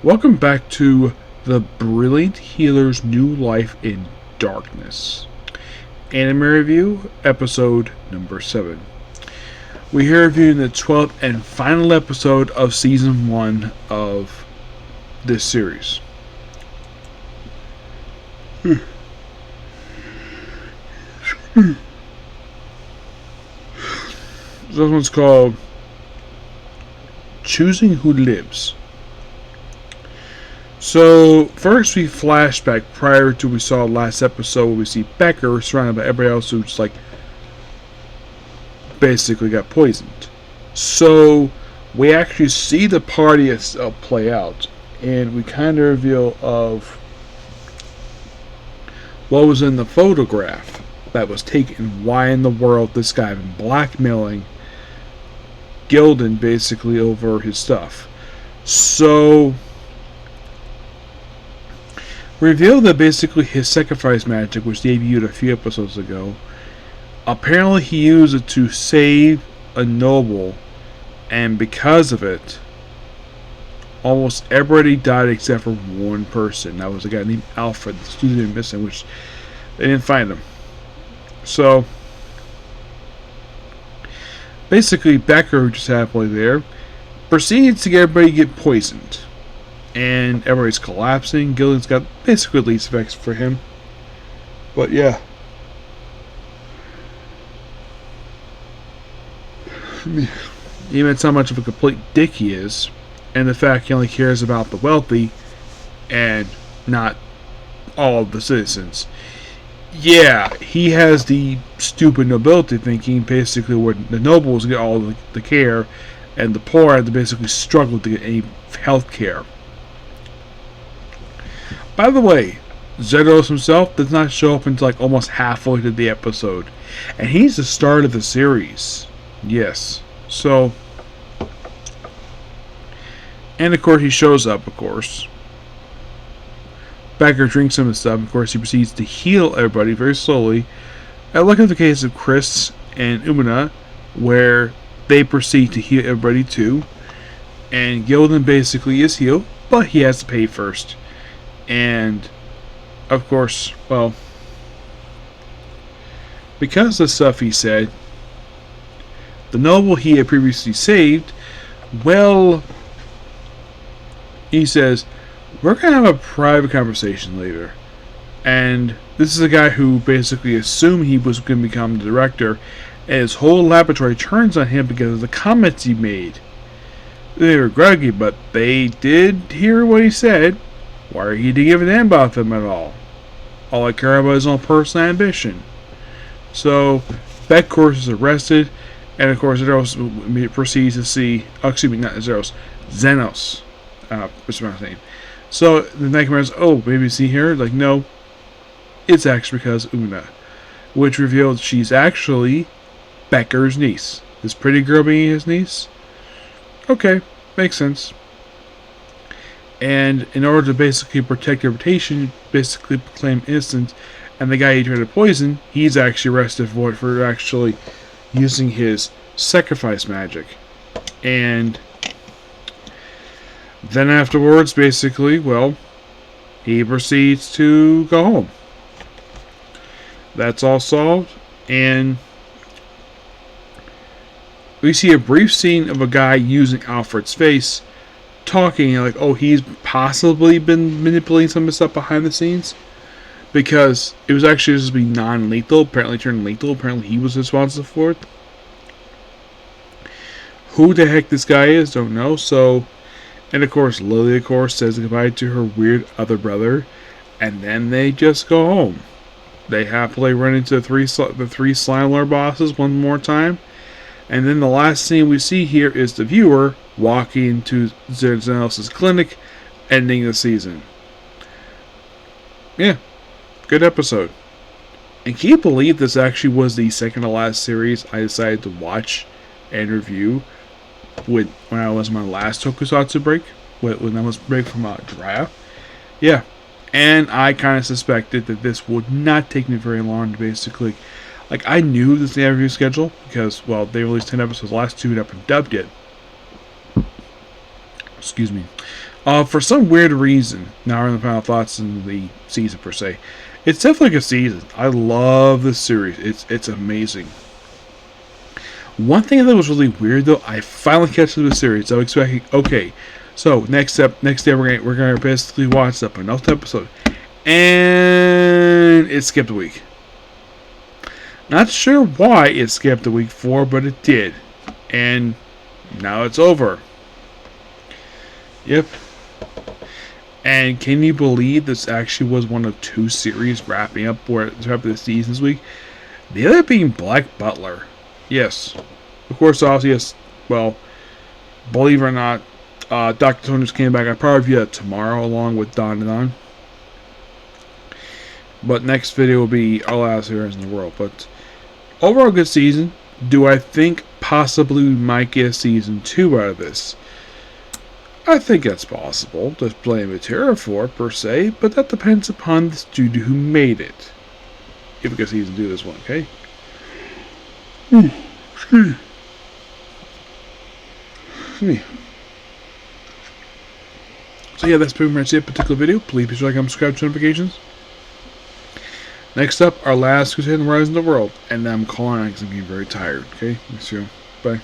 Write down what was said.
Welcome back to The Brilliant Healer's New Life in Darkness. Anime Review, episode number 7. We're here reviewing the 12th and final episode of season 1 of this series. This one's called Choosing Who Lives. So, first we flashback prior to we saw last episode where we see Becker surrounded by everybody else who's basically got poisoned. So, we actually see the party itself play out, and we kind of reveal of what was in the photograph that was taken, why in the world this guy had been blackmailing Gildan basically over his stuff. So, revealed that basically his sacrifice magic, which debuted a few episodes ago, apparently he used it to save a noble, and because of it, almost everybody died except for one person. That was a guy named Alfred, the student missing, which they didn't find him. So, basically, Becker, who just happened there, proceeds to get everybody get poisoned. And everybody's collapsing. Gillian's got basically least effects for him. But yeah. Even how much of a complete dick he is. And the fact he only cares about the wealthy and not all of the citizens. Yeah, he has the stupid nobility thinking, basically where the nobles get all the care and the poor have to basically struggle to get any health care. By the way, Zeros himself does not show up until almost halfway through the episode. And he's the start of the series. Yes. So, and of course he shows up, of course. Becker drinks some of the stuff. Of course, he proceeds to heal everybody very slowly. I look at the case of Chris and Umina, where they proceed to heal everybody too. And Gildan basically is healed, but he has to pay first. And, of course, well, because of the stuff he said, the noble he had previously saved, well, he says, we're going to have a private conversation later. And this is a guy who basically assumed he was going to become the director, and his whole laboratory turns on him because of the comments he made. They were groggy, but they did hear what he said. Why are he to give a damn about them at all? All I care about is his own personal ambition. So, Beck, of course, is arrested, and of course, Zeros proceeds to see, not Zeros, Xenos, what's my name? So, the Night Commander says, oh, maybe see here? No, it's actually because Una, which revealed she's actually Becker's niece. This pretty girl being his niece? Okay, makes sense. And in order to basically protect your reputation, basically proclaim innocent, and the guy he tried to poison, he's actually arrested for actually using his sacrifice magic. And then afterwards, basically, well, he proceeds to go home. That's all solved, and we see a brief scene of a guy using Alfred's face, talking oh, he's possibly been manipulating some of the stuff behind the scenes, because it was actually supposed to be non-lethal, apparently turned lethal, apparently he was responsible for it. Who the heck this guy is, don't know. So, and of course Lily, of course, says goodbye to her weird other brother, and then they just go home. They happily run into the three Slime Lord bosses one more time, and then the last scene we see here is the viewer walking to Xenos' clinic, ending the season. Yeah, good episode. And can you believe this actually was the second to last series I decided to watch and review when I was on my last Tokusatsu break, when I was break from a draft? Yeah, and I kind of suspected that this would not take me very long to basically, I knew this review schedule because, well, they released 10 episodes, the last two had not been dubbed yet. Excuse me. For some weird reason, now we're in the final thoughts in the season per se. It's definitely a season. I love this series. It's amazing. One thing that was really weird though, I finally catch the series. I was expecting, okay, so next day we're gonna basically watch the penultimate episode, and it skipped a week. Not sure why it skipped a week for, but it did, and now it's over. Yep. And can you believe this actually was one of 2 series wrapping up the season this week? The other being Black Butler. Yes. Of course, obviously, yes. Well, believe it or not, Dr. Tony just came back. I'll probably review that tomorrow along with Don and Don. But next video will be our last heroes in the world. But overall, good season. Do I think possibly we might get a season 2 out of this? I think that's possible. There's plenty of material for it, per se, but that depends upon the studio who made it. If we get a season 2 this one, okay? Excuse me. So yeah, that's pretty much it. Particular video. Please be sure to like and subscribe to notifications. Next up, our last Crusade and Rise in the World, and I'm calling out because I'm getting very tired. Okay, see you. Bye.